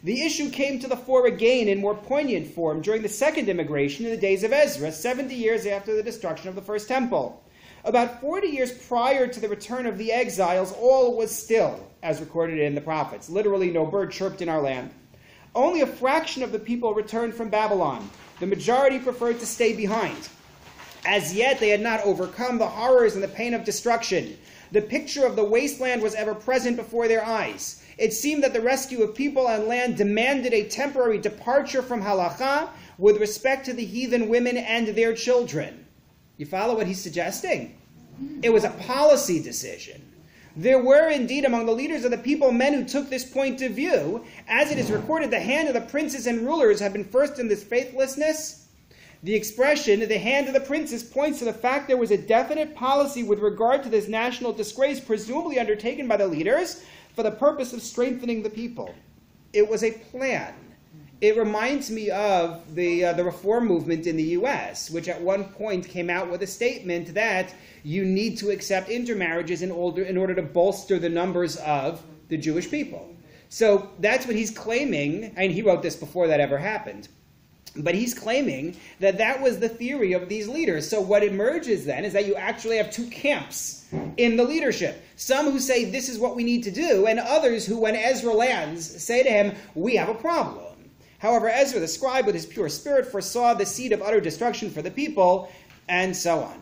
The issue came to the fore again in more poignant form during the second immigration in the days of Ezra, 70 years after the destruction of the first temple. About 40 years prior to the return of the exiles, all was still, as recorded in the prophets. Literally, no bird chirped in our land. Only a fraction of the people returned from Babylon. The majority preferred to stay behind. As yet, they had not overcome the horrors and the pain of destruction. The picture of the wasteland was ever present before their eyes. It seemed that the rescue of people and land demanded a temporary departure from halakha with respect to the heathen women and their children. You follow what he's suggesting? It was a policy decision. There were indeed among the leaders of the people men who took this point of view. As it is recorded, the hand of the princes and rulers have been first in this faithlessness. The expression, the hand of the princes, points to the fact there was a definite policy with regard to this national disgrace, presumably undertaken by the leaders for the purpose of strengthening the people. It was a plan. It reminds me of the reform movement in the U.S., which at one point came out with a statement that you need to accept intermarriages in order to bolster the numbers of the Jewish people. So that's what he's claiming, and he wrote this before that ever happened. But he's claiming that that was the theory of these leaders. So what emerges then is that you actually have two camps in the leadership. Some who say this is what we need to do, and others who, when Ezra lands, say to him, we have a problem. However, Ezra the scribe with his pure spirit foresaw the seed of utter destruction for the people, and so on.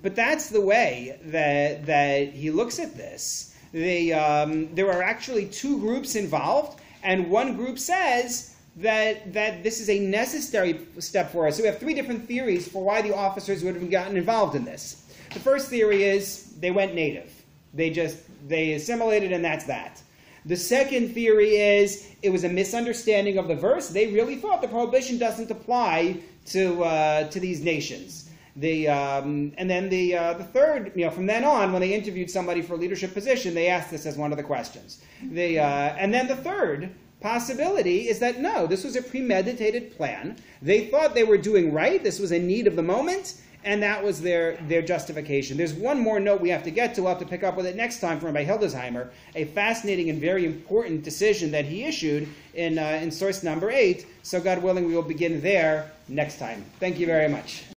But that's the way that he looks at this. There are actually two groups involved, and one group says that this is a necessary step for us. So we have three different theories for why the officers would have gotten involved in this. The first theory is they went native. They assimilated, and that's that. The second theory is it was a misunderstanding of the verse. They really thought the prohibition doesn't apply to these nations. And then the third, from then on, when they interviewed somebody for a leadership position, they asked this as one of the questions. And then the third possibility is that no, this was a premeditated plan. They thought they were doing right. This was a need of the moment, and that was their justification. There's one more note we have to get to. We'll have to pick up with it next time from Rabbi Hildesheimer, a fascinating and very important decision that he issued in source number 8. So God willing, we will begin there next time. Thank you very much.